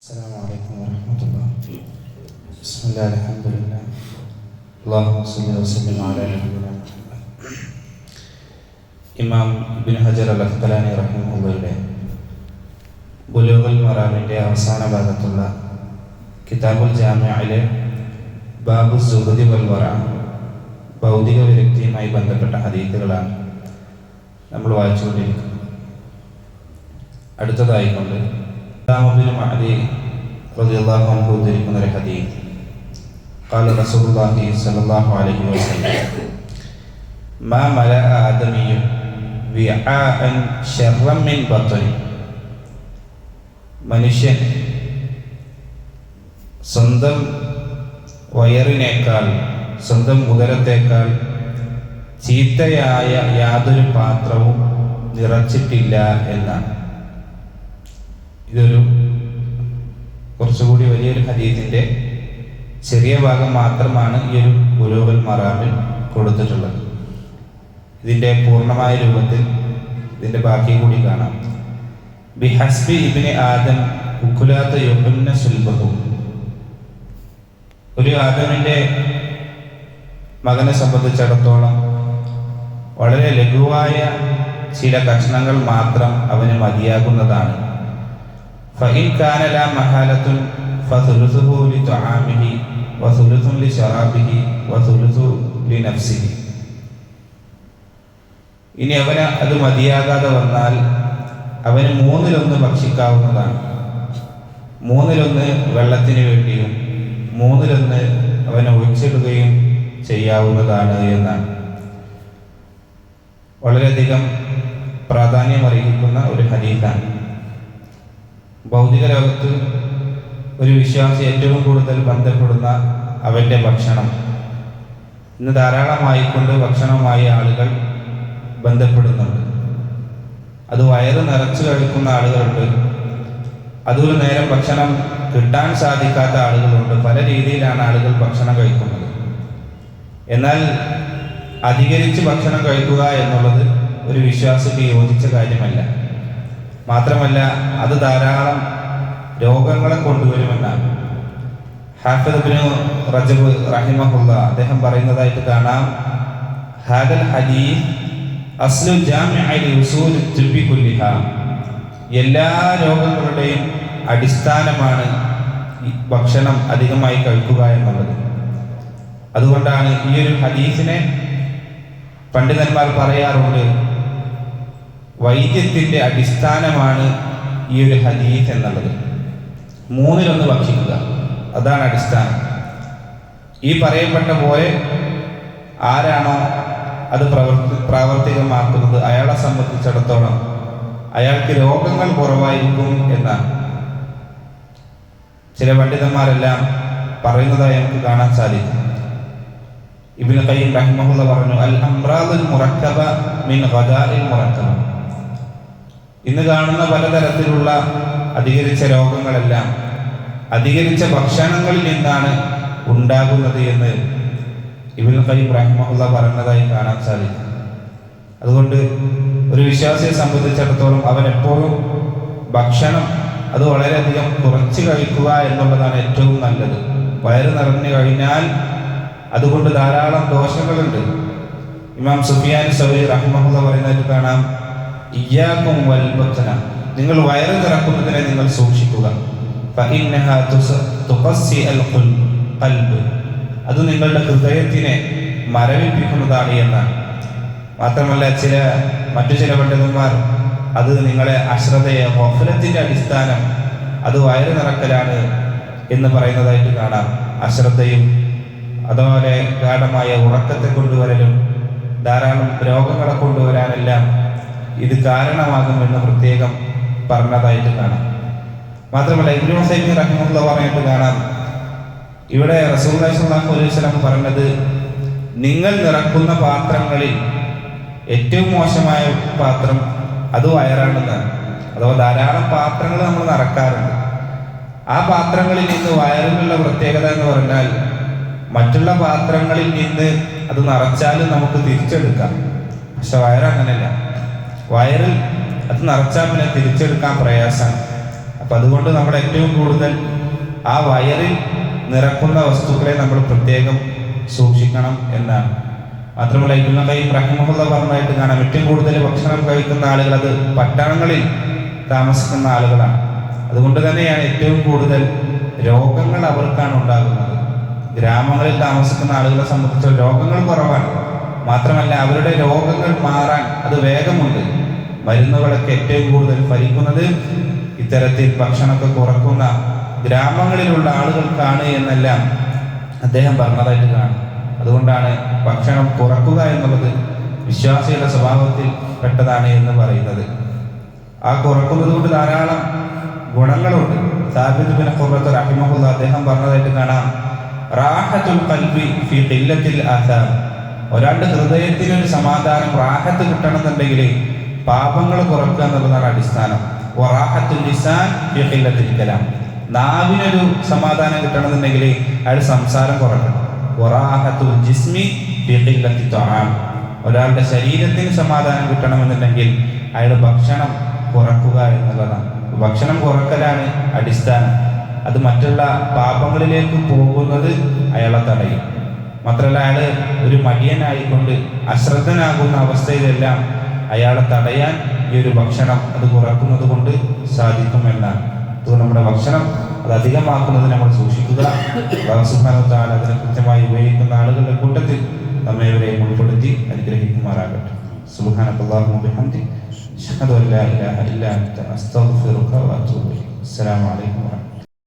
السلام عليكم ورحمة الله. بسم الله الحمد لله. اللهم صل وسلم على نبينا محمد. ഇമാം ഇബ്നു ഹജർ അൽ അസ്ഖലാനി റഹിമഹുള്ളയുടെ ബുലൂഗുൽ മറാമിൻ്റെ അവസാന ഭാഗത്തുള്ള കിതാബുൽ ജാമിഅയിലെ ബാബു സുഹദി വൽ വറ, ഭൗതിക വിരക്തിയുമായി ബന്ധപ്പെട്ട ഹദീസുകളാണ് നമ്മൾ വായിച്ചുകൊണ്ടിരിക്കുന്നത്. അടുത്തതായിക്കൊണ്ട് ഉദ്ധരിക്കുന്ന ഒരു ഹദീസ്, قال رسول الله صلى الله عليه وسلم ما ملأ آدمي وعاء شرا من بطن. മനുഷ്യൻ സ്വന്തം വയറിനേക്കാൾ, സ്വന്തം ഉദരത്തേക്കാൾ ചീത്തയായ യാതൊരു പാത്രവും നിറച്ചിട്ടില്ല എന്നാണ്. ഇതൊരു കുറച്ചുകൂടി വലിയൊരു ഹദീസിൻ്റെ ചെറിയ ഭാഗം മാത്രമാണ് ഈ ഒരു ബുലൂഗുൽ മറാമിൽ കൊടുത്തിട്ടുള്ളത്. ഇതിൻ്റെ പൂർണ്ണമായ രൂപത്തിൽ ഇതിൻ്റെ ബാക്കി കൂടി കാണാം. ബിഹസ്ബി ഇബ്നി ആദം ഉക്കുലാത്ത യുഹന്ന സുൽബഹു. ഒരു ആദമിൻ്റെ മകനെ സംബന്ധിച്ചിടത്തോളം വളരെ ലഘുവായ ചില കഷ്ണങ്ങൾ മാത്രം അവന് മതിയാകുന്നതാണ്. فإن كان لا محالة فثلثه لطعامه وثلث لشرابه وثلث لنفسه. ഇനി അവന് അത് മതിയാകാതെ വന്നാൽ അവന് മൂന്നിലൊന്ന് ഭക്ഷിക്കാവുന്നതാണ്. മൂന്നിലൊന്ന് വെള്ളത്തിന് വേണ്ടിയും മൂന്നിലൊന്ന് അവനെ ഒഴിച്ചിടുകയും ചെയ്യാവുന്നതാണ് എന്നാണ്. വളരെയധികം പ്രാധാന്യമർഹിക്കുന്ന ഒരു ഹദീസാണ്. ഭൗതിക ലോകത്ത് ഒരു വിശ്വാസി ഏറ്റവും കൂടുതൽ ബന്ധപ്പെടുന്ന അവൻ്റെ ഭക്ഷണം. ഇന്ന് ധാരാളമായിക്കൊണ്ട് ഭക്ഷണവുമായി ആളുകൾ ബന്ധപ്പെടുന്നുണ്ട്. അത് വയറ് നിറച്ചു കഴിക്കുന്ന ആളുകളുണ്ട്, അതൊരു നേരം ഭക്ഷണം കിട്ടാൻ സാധിക്കാത്ത ആളുകളുണ്ട്. പല രീതിയിലാണ് ആളുകൾ ഭക്ഷണം കഴിക്കുന്നത്. എന്നാൽ അധികരിച്ച് ഭക്ഷണം കഴിക്കുക എന്നുള്ളത് ഒരു വിശ്വാസിക്ക് യോജിച്ച കാര്യമല്ല. മാത്രമല്ല അത് ധാരാളം രോഗങ്ങളെ കൊണ്ടുവരുമെന്നാണ്. ഹാഫിദ് ഇബ്നു റജബ് റഹിമഹുള്ള അദ്ദേഹം പറയുന്നതായിട്ട് കാണാം, ഹാദൽ ഹദീസ് അസ്ലു ജാമിഅ ലിഉസൂൽ തിബ്ബി കുല്ലിഹാ. എല്ലാ രോഗങ്ങളുടെയും അടിസ്ഥാനമാണ് ഭക്ഷണം അധികമായി കഴിക്കുക എന്നുള്ളത്. അതുകൊണ്ടാണ് ഈ ഒരു ഹദീസിനെ പണ്ഡിതന്മാർ പറയാറുണ്ട്, വൈദ്യത്തിൻ്റെ അടിസ്ഥാനമാണ് ഈ ഒരു ഹദീസ് എന്നുള്ളത്. മൂന്നിലൊന്ന് ഭക്ഷിക്കുക, അതാണ് അടിസ്ഥാനം. ഈ പറയപ്പെട്ട പോലെ ആരാണോ അത് പ്രാവർത്തികമാക്കുന്നത് അയാളെ സംബന്ധിച്ചിടത്തോളം അയാൾക്ക് രോഗങ്ങൾ കുറവായിരിക്കും എന്നാണ് ചില പണ്ഡിതന്മാരെല്ലാം പറയുന്നതായി നമുക്ക് കാണാൻ സാധിക്കും. ഇബ്നു ഖയ്യിം റഹിമഹുള്ള പറഞ്ഞു, അൽ അംറാദുൽ മുറക്കബ മിൻ ഗദാഇൽ മുറക്കബ. ഇന്ന് കാണുന്ന പലതരത്തിലുള്ള അധികരിച്ച രോഗങ്ങളെല്ലാം അധികരിച്ച ഭക്ഷണങ്ങളിൽ നിന്നാണ് ഉണ്ടാകുന്നത് എന്ന് ഇബ്നു ഖയ്യിം റഹിമഹുള്ള പറഞ്ഞതായി കാണാൻ സാധിക്കും. അതുകൊണ്ട് ഒരു വിശ്വാസിയെ സംബന്ധിച്ചിടത്തോളം അവൻ എപ്പോഴും ഭക്ഷണം അത് വളരെയധികം കുറച്ച് കഴിക്കുക എന്നുള്ളതാണ് ഏറ്റവും നല്ലത്. വയറ് നിറഞ്ഞു കഴിഞ്ഞാൽ അതുകൊണ്ട് ധാരാളം ദോഷങ്ങളുണ്ട്. ഇമാം സുഫിയാൻ സൗരി റഹിമഹുള്ള പറയുന്നതായിട്ട് കാണാം, ഇയ്യാകും വൽ ബത്ന, നിങ്ങൾ വയറ് നിറക്കുന്നതിനെ നിങ്ങൾ സൂക്ഷിക്കുക. ഫഇന്നഹാ തുഖസ്സി അൽ ഖൽബ്, അത് നിങ്ങളുടെ ഹൃദയത്തിനെ മരവിപ്പിക്കുന്നതാണ് എന്നാണ്. മാത്രമല്ല മറ്റു ചില പണ്ഡിതന്മാർ അത് നിങ്ങളെ അശ്രദ്ധയെ, ഗഫലത്തിന്റെ അടിസ്ഥാനം അത് വയറ് നിറക്കലാണ് എന്ന് പറയുന്നതായിട്ട് കാണാം. അശ്രദ്ധയും അതുപോലെ ഗാഢമായ ഉറക്കത്തെ കൊണ്ടുവരലും ധാരാളം രോഗങ്ങളെ കൊണ്ടുവരാനെല്ലാം ഇത് കാരണമാകുമെന്ന് പ്രത്യേകം പറഞ്ഞതായിട്ട് കാണാം. മാത്രമല്ല ഇബ്നു ഉസൈമീൻ റഹിമഹുള്ള പറഞ്ഞിട്ട് കാണാം, ഇവിടെ റസൂലുള്ളാഹി സ്വല്ലല്ലാഹു അലൈഹി വസല്ലം പറഞ്ഞത്, നിങ്ങൾ നിറക്കുന്ന പാത്രങ്ങളിൽ ഏറ്റവും മോശമായ പാത്രം അത് വയറാണെന്നാണ്. അഥവാ ധാരാളം പാത്രങ്ങൾ നമ്മൾ നിറക്കാറുണ്ട്. ആ പാത്രങ്ങളിൽ നിന്ന് വയറിനുള്ള പ്രത്യേകത എന്ന് പറഞ്ഞാൽ മറ്റുള്ള പാത്രങ്ങളിൽ നിന്ന് അത് നിറച്ചാലും നമുക്ക് തിരിച്ചെടുക്കാം. പക്ഷെ വയറങ്ങനെയല്ല. വയറിൽ അത് നിറച്ചാൽ പിന്നെ തിരിച്ചെടുക്കാൻ പ്രയാസമാണ്. അപ്പം അതുകൊണ്ട് നമ്മൾ ഏറ്റവും കൂടുതൽ ആ വയറിൽ നിറക്കുന്ന വസ്തുക്കളെ നമ്മൾ പ്രത്യേകം സൂക്ഷിക്കണം എന്നാണ്. മാത്രമല്ല ഇബ്നുൽ ഖയ്യിം റഹിമഹുല്ലാഹ് പറഞ്ഞതായിട്ട് കാണാം, ഏറ്റവും കൂടുതൽ ഭക്ഷണം കഴിക്കുന്ന ആളുകൾ അത് പട്ടണങ്ങളിൽ താമസിക്കുന്ന ആളുകളാണ്. അതുകൊണ്ട് തന്നെയാണ് ഏറ്റവും കൂടുതൽ രോഗങ്ങൾ അവർക്കാണ് ഉണ്ടാകുന്നത്. ഗ്രാമങ്ങളിൽ താമസിക്കുന്ന ആളുകളെ സംബന്ധിച്ച് രോഗങ്ങൾ കുറവാണ്. മാത്രമല്ല അവരുടെ രോഗങ്ങൾ മാറാൻ അത് വേഗമുണ്ട്. മരുന്നുകളൊക്കെ ഏറ്റവും കൂടുതൽ ഫലിക്കുന്നത് ഇത്തരത്തിൽ ഭക്ഷണമൊക്കെ കുറക്കുന്ന ഗ്രാമങ്ങളിലുള്ള ആളുകൾക്കാണ് എന്നെല്ലാം അദ്ദേഹം പറഞ്ഞതായിട്ട് കാണും. അതുകൊണ്ടാണ് ഭക്ഷണം കുറക്കുക എന്നുള്ളത് വിശ്വാസിയുടെ സ്വഭാവത്തിൽ പെട്ടതാണ് എന്ന് പറയുന്നത്. ആ കുറക്കുന്നത് കൊണ്ട് ധാരാളം ഗുണങ്ങളുണ്ട്. സാബിത് ബിൻ ഖുറത്ത് റഹിമഹുല്ലാഹ് അദ്ദേഹം പറഞ്ഞതായിട്ട് കാണാം, റാഹത്തുൽ ഖൽബി ഫീ ഖില്ലത്തിൽ ആസാം. ഒരാളുടെ ഹൃദയത്തിനൊരു സമാധാനം റാഹത്ത് കിട്ടണമെന്നുണ്ടെങ്കിൽ പാപങ്ങൾ കുറക്കുക എന്നുള്ളതാണ് അടിസ്ഥാനം. വറാഹത്തുൽ ലിസാൻ ഫീ ഖില്ലത്തിൽ കലാം. നാവിനൊരു സമാധാനം കിട്ടണമെന്നുണ്ടെങ്കിൽ അയാൾ സംസാരം കുറക്കണം. വറാഹത്തുൽ ജിസ്മി ഫീ ഖില്ലത്തി ത്വആം. ഒരാളുടെ ശരീരത്തിന് സമാധാനം കിട്ടണമെന്നുണ്ടെങ്കിൽ അയാൾ ഭക്ഷണം കുറക്കുക എന്നുള്ളതാണ്. ഭക്ഷണം കുറക്കലാണ് അടിസ്ഥാനം. അത് മറ്റുള്ള പാപങ്ങളിലേക്ക് പോകുന്നത് അയാളെ തടയും. മാത്രമല്ല അയാൾ ഒരു മടിയനായിക്കൊണ്ട് അശ്രദ്ധനാകുന്ന അവസ്ഥയിലെല്ലാം അയാളെ തടയാൻ ഈ ഒരു ഭക്ഷണം അത് കുറക്കുന്നത് കൊണ്ട് സാധിക്കുമെന്നാണ്. അതുകൊണ്ട് നമ്മുടെ ഭക്ഷണം അത് അധികമാക്കുന്നത് നമ്മൾ സൂക്ഷിക്കുക. അല്ലാഹു സുബ്ഹാനഹു വ തആല അതിനെ കൃത്യമായി ഉപയോഗിക്കുന്ന ആളുകളുടെ കൂട്ടത്തിൽ നമ്മെ ഇവരെയും ഉൾപ്പെടുത്തി അനുഗ്രഹിക്കുമാറാകട്ടെ. സുബ്ഹാനക്കല്ലാഹുമ്മ വബിഹംദിക അഷ്ഹദു അൻ ലാ ഇലാഹ ഇല്ലാ അൻത അസ്തഗ്ഫിറുക വ അത്തൂബു ഇലൈക്. അസ്സലാമു അലൈക്കും വറഹ്മത്തുള്ളാഹി.